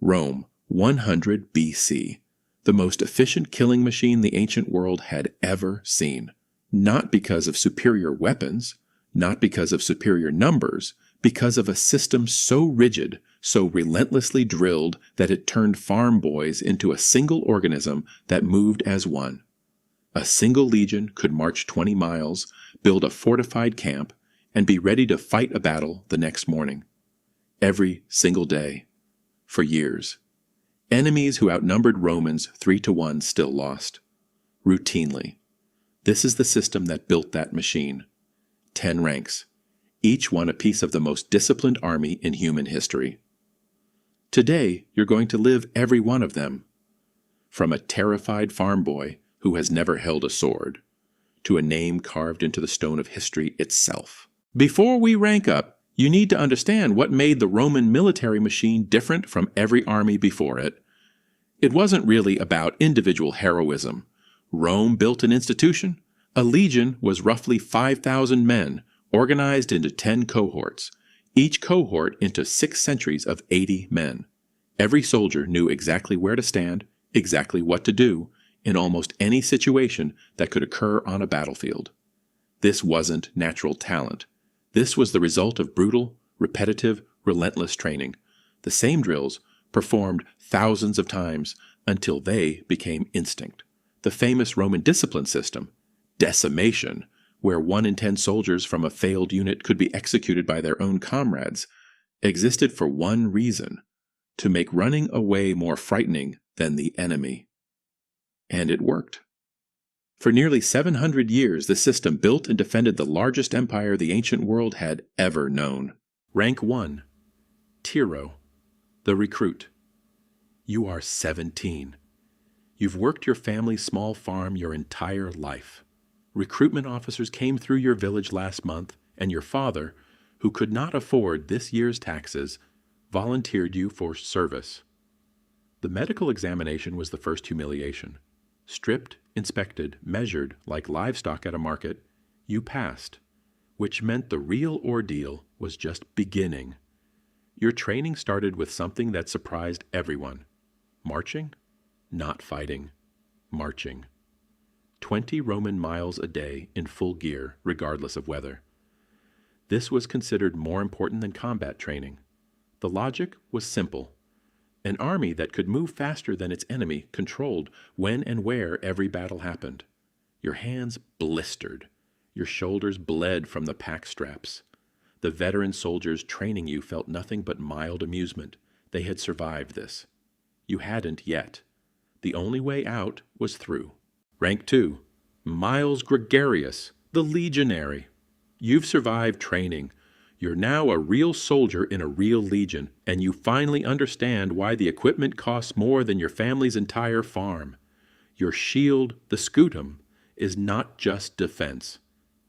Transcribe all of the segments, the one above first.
Rome, 100 BC. The most efficient killing machine the ancient world had ever seen. Not because of superior weapons, not because of superior numbers, because of a system so rigid, so relentlessly drilled that it turned farm boys into a single organism that moved as one. A single legion could march 20 miles, build a fortified camp, and be ready to fight a battle the next morning. Every single day. For years. Enemies who outnumbered Romans 3-1 still lost. Routinely. This is the system that built that machine. 10 ranks. Each one a piece of the most disciplined army in human history. Today, you're going to live every one of them. From a terrified farm boy who has never held a sword, to a name carved into the stone of history itself. Before we rank up, you need to understand what made the Roman military machine different from every army before it. It wasn't really about individual heroism. Rome built an institution. A legion was roughly 5,000 men, organized into 10 cohorts, each cohort into 6 centuries of 80 men. Every soldier knew exactly where to stand, exactly what to do, in almost any situation that could occur on a battlefield. This wasn't natural talent. This was the result of brutal, repetitive, relentless training. The same drills performed thousands of times until they became instinct. The famous Roman discipline system, decimation, where 1 in 10 soldiers from a failed unit could be executed by their own comrades, existed for one reason: to make running away more frightening than the enemy. And it worked. For nearly 700 years, the system built and defended the largest empire the ancient world had ever known. Rank 1. Tiro, the recruit. You are 17. You've worked your family's small farm your entire life. Recruitment officers came through your village last month, and your father, who could not afford this year's taxes, volunteered you for service. The medical examination was the first humiliation. Stripped, inspected, measured like livestock at a market, you passed, which meant the real ordeal was just beginning. Your training started with something that surprised everyone. Marching? Not fighting. Marching. 20 Roman miles a day in full gear, regardless of weather. This was considered more important than combat training. The logic was simple. An army that could move faster than its enemy controlled when and where every battle happened. Your hands blistered. Your shoulders bled from the pack straps. The veteran soldiers training you felt nothing but mild amusement. They had survived this. You hadn't yet. The only way out was through. Rank 2. Miles Gregarius, the legionary. You've survived training. You're now a real soldier in a real legion, and you finally understand why the equipment costs more than your family's entire farm. Your shield, the scutum, is not just defense.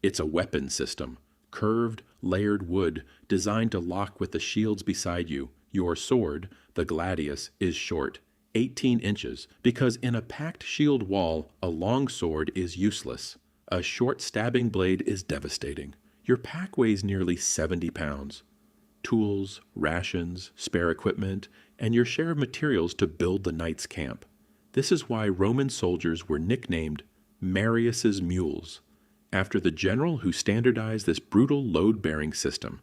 It's a weapon system, curved, layered wood designed to lock with the shields beside you. Your sword, the gladius, is short, 18 inches, because in a packed shield wall, a long sword is useless. A short stabbing blade is devastating. Your pack weighs nearly 70 pounds. Tools, rations, spare equipment, and your share of materials to build the knight's camp. This is why Roman soldiers were nicknamed Marius's Mules, after the general who standardized this brutal load-bearing system.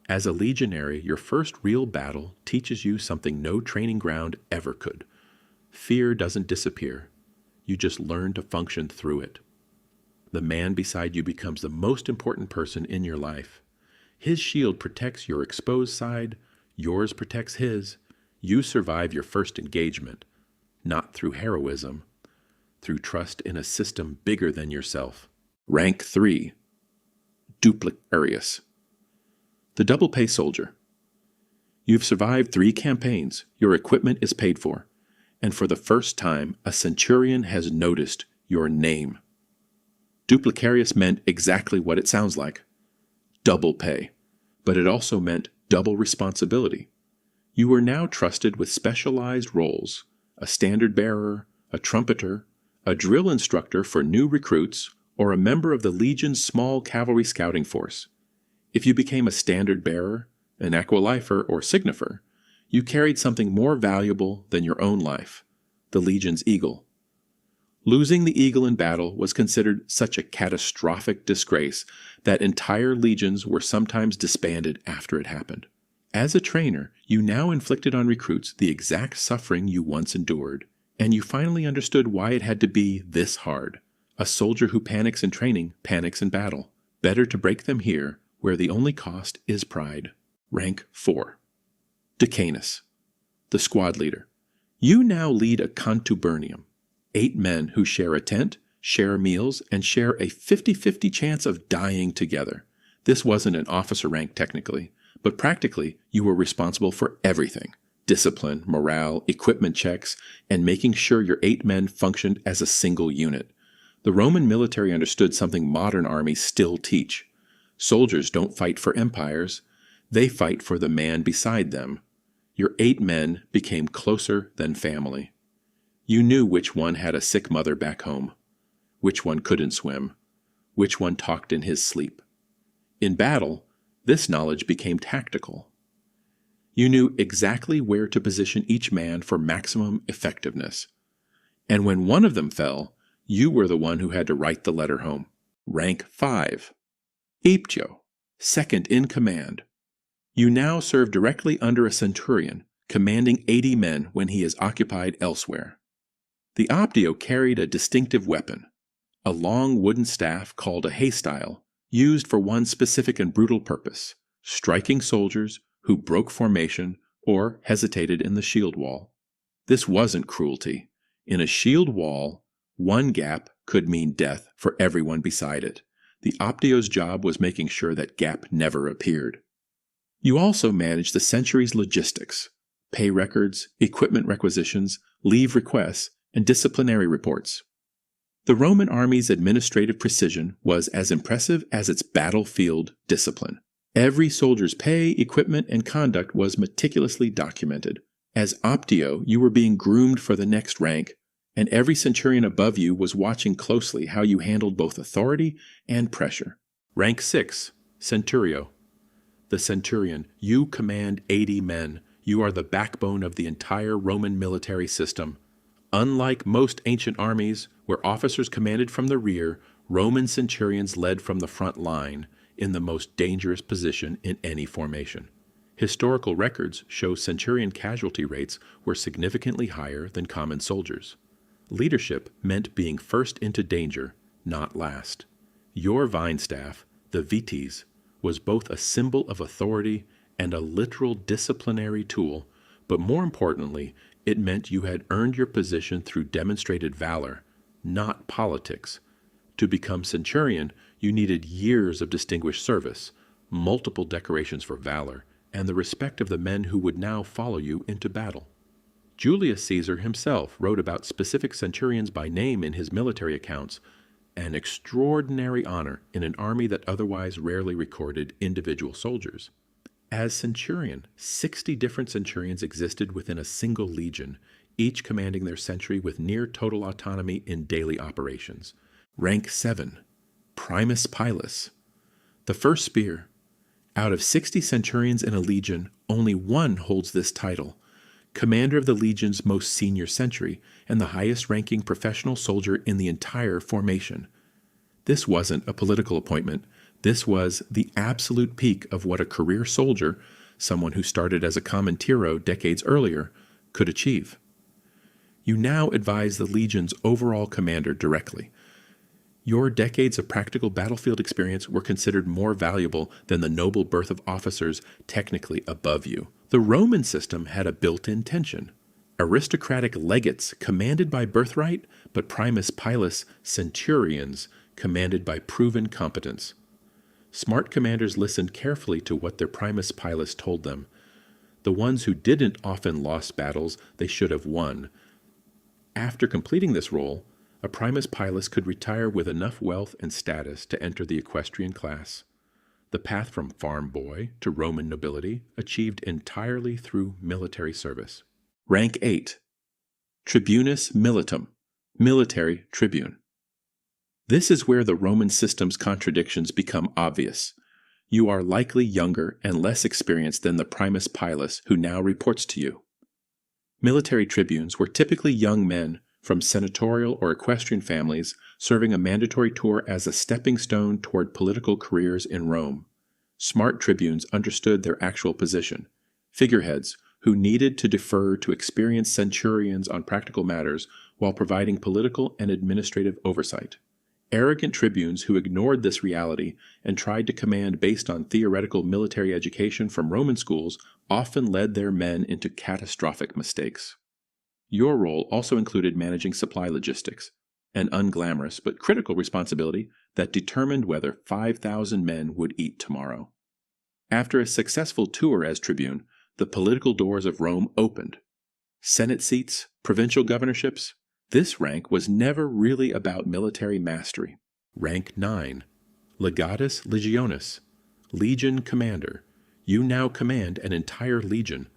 As a legionary, your first real battle teaches you something no training ground ever could. Fear doesn't disappear. You just learn to function through it. The man beside you becomes the most important person in your life. His shield protects your exposed side, yours protects his. You survive your first engagement, not through heroism, through trust in a system bigger than yourself. Rank 3. Duplicarius, the double pay soldier. You've survived 3 campaigns, your equipment is paid for, and for the first time, a centurion has noticed your name. Duplicarius meant exactly what it sounds like. Double pay. But it also meant double responsibility. You were now trusted with specialized roles: a standard bearer, a trumpeter, a drill instructor for new recruits, or a member of the Legion's small cavalry scouting force. If you became a standard bearer, an aquilifer, or signifer, You carried something more valuable than your own life, the legion's eagle. Losing the eagle in battle was considered such a catastrophic disgrace that entire legions were sometimes disbanded after it happened. As a trainer, you now inflicted on recruits the exact suffering you once endured, and you finally understood why it had to be this hard. A soldier who panics in training panics in battle. Better to break them here, where the only cost is pride. Rank 4. Decanus, the squad leader. You now lead a contubernium, 8 men who share a tent, share meals, and share a 50-50 chance of dying together. This wasn't an officer rank technically, but practically you were responsible for everything: discipline, morale, equipment checks, and making sure your 8 men functioned as a single unit. The Roman military understood something modern armies still teach. Soldiers don't fight for empires, they fight for the man beside them. Your 8 men became closer than family. You knew which one had a sick mother back home, which one couldn't swim, which one talked in his sleep. In battle, this knowledge became tactical. You knew exactly where to position each man for maximum effectiveness. And when one of them fell, you were the one who had to write the letter home. Rank 5. Aeptio, second in command. You now serve directly under a centurion, commanding 80 men when he is occupied elsewhere. The Optio carried a distinctive weapon, a long wooden staff called a haystyle, used for one specific and brutal purpose: striking soldiers who broke formation or hesitated in the shield wall. This wasn't cruelty. In a shield wall, one gap could mean death for everyone beside it. The Optio's job was making sure that gap never appeared. You also managed the century's logistics: pay records, equipment requisitions, leave requests, and disciplinary reports. The Roman army's administrative precision was as impressive as its battlefield discipline. Every soldier's pay, equipment, and conduct was meticulously documented. As Optio, you were being groomed for the next rank, and every centurion above you was watching closely how you handled both authority and pressure. Rank 6. Centurio. The centurion. You command 80 men. You are the backbone of the entire Roman military system. Unlike most ancient armies, where officers commanded from the rear, Roman centurions led from the front line, in the most dangerous position in any formation. Historical records show centurion casualty rates were significantly higher than common soldiers. Leadership meant being first into danger, not last. Your vine staff, the vites, was both a symbol of authority and a literal disciplinary tool, but more importantly, it meant you had earned your position through demonstrated valor, not politics. To become centurion, you needed years of distinguished service, multiple decorations for valor, and the respect of the men who would now follow you into battle. Julius Caesar himself wrote about specific centurions by name in his military accounts, an extraordinary honor in an army that otherwise rarely recorded individual soldiers. As centurion, 60 different centurions existed within a single legion, each commanding their century with near total autonomy in daily operations. Rank 7. Primus Pilus, the first spear. Out of 60 centurions in a legion, only one holds this title: commander of the legion's most senior century and the highest-ranking professional soldier in the entire formation. This wasn't a political appointment. This was the absolute peak of what a career soldier, someone who started as a common Tiro decades earlier, could achieve. You now advise the legion's overall commander directly. Your decades of practical battlefield experience were considered more valuable than the noble birth of officers technically above you. The Roman system had a built-in tension. Aristocratic legates commanded by birthright, but Primus Pilus centurions commanded by proven competence. Smart commanders listened carefully to what their Primus Pilus told them. The ones who didn't often lost battles they should have won. After completing this role, a Primus Pilus could retire with enough wealth and status to enter the equestrian class. The path from farm boy to Roman nobility achieved entirely through military service. Rank 8. Tribunus Militum, military tribune. This is where the Roman system's contradictions become obvious. You are likely younger and less experienced than the primus pilus who now reports to you. Military tribunes were typically young men from senatorial or equestrian families serving a mandatory tour as a stepping stone toward political careers in Rome. Smart tribunes understood their actual position, figureheads who needed to defer to experienced centurions on practical matters while providing political and administrative oversight. Arrogant tribunes who ignored this reality and tried to command based on theoretical military education from Roman schools often led their men into catastrophic mistakes. Your role also included managing supply logistics, an unglamorous but critical responsibility that determined whether 5,000 men would eat tomorrow. After a successful tour as tribune, the political doors of Rome opened. Senate seats, provincial governorships. This rank was never really about military mastery. Rank 9. Legatus Legionis. Legion Commander. You now command an entire legion.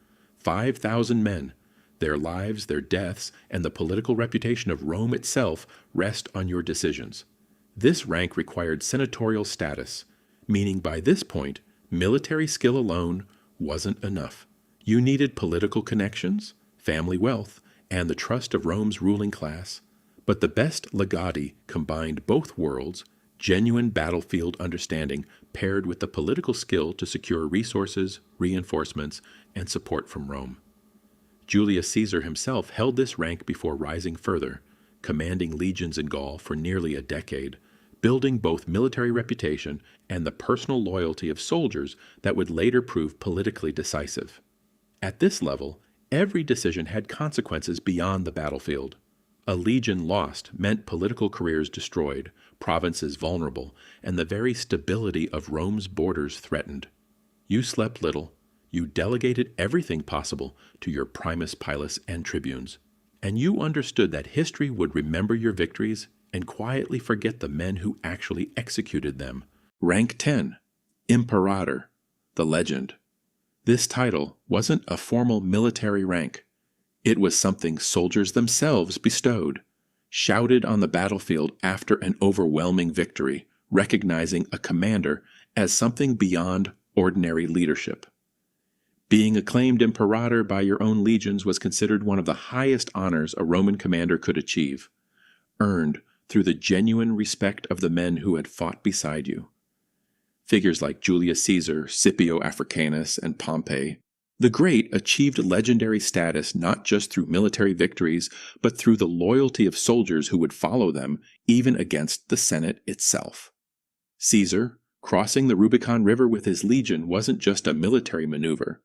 5,000 men. Their lives, their deaths, and the political reputation of Rome itself rest on your decisions. This rank required senatorial status, meaning by this point, military skill alone wasn't enough. You needed political connections, family wealth, and the trust of Rome's ruling class. But the best legati combined both worlds, genuine battlefield understanding paired with the political skill to secure resources, reinforcements, and support from Rome. Julius Caesar himself held this rank before rising further, commanding legions in Gaul for nearly a decade, building both military reputation and the personal loyalty of soldiers that would later prove politically decisive. At this level, every decision had consequences beyond the battlefield. A legion lost meant political careers destroyed, provinces vulnerable, and the very stability of Rome's borders threatened. You slept little. You delegated everything possible to your primus pilus and tribunes, and you understood that history would remember your victories and quietly forget the men who actually executed them. Rank 10. Imperator, the legend. This title wasn't a formal military rank. It was something soldiers themselves bestowed, shouted on the battlefield after an overwhelming victory, recognizing a commander as something beyond ordinary leadership. Being acclaimed imperator by your own legions was considered one of the highest honors a Roman commander could achieve, earned through the genuine respect of the men who had fought beside you. Figures like Julius Caesar, Scipio Africanus, and Pompey, the Great achieved legendary status not just through military victories, but through the loyalty of soldiers who would follow them even against the Senate itself. Caesar, crossing the Rubicon River with his legion, wasn't just a military maneuver.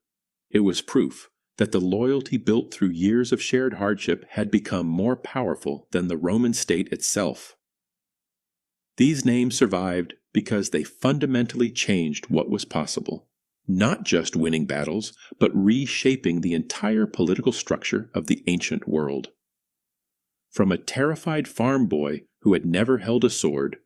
It was proof that the loyalty built through years of shared hardship had become more powerful than the Roman state itself. These names survived because they fundamentally changed what was possible, not just winning battles, but reshaping the entire political structure of the ancient world. From a terrified farm boy who had never held a sword,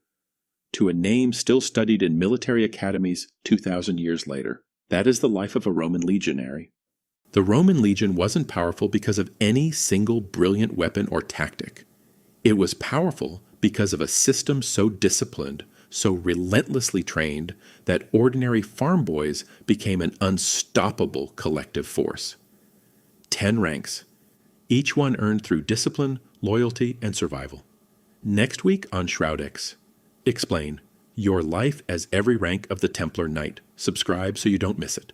to a name still studied in military academies 2,000 years later. That is the life of a Roman legionary. The Roman legion wasn't powerful because of any single brilliant weapon or tactic. It was powerful because of a system so disciplined, so relentlessly trained, that ordinary farm boys became an unstoppable collective force. 10 ranks, each one earned through discipline, loyalty, and survival. Next week on Shroudex, explain Your Life as Every Rank of the Templar Knight. Subscribe so you don't miss it.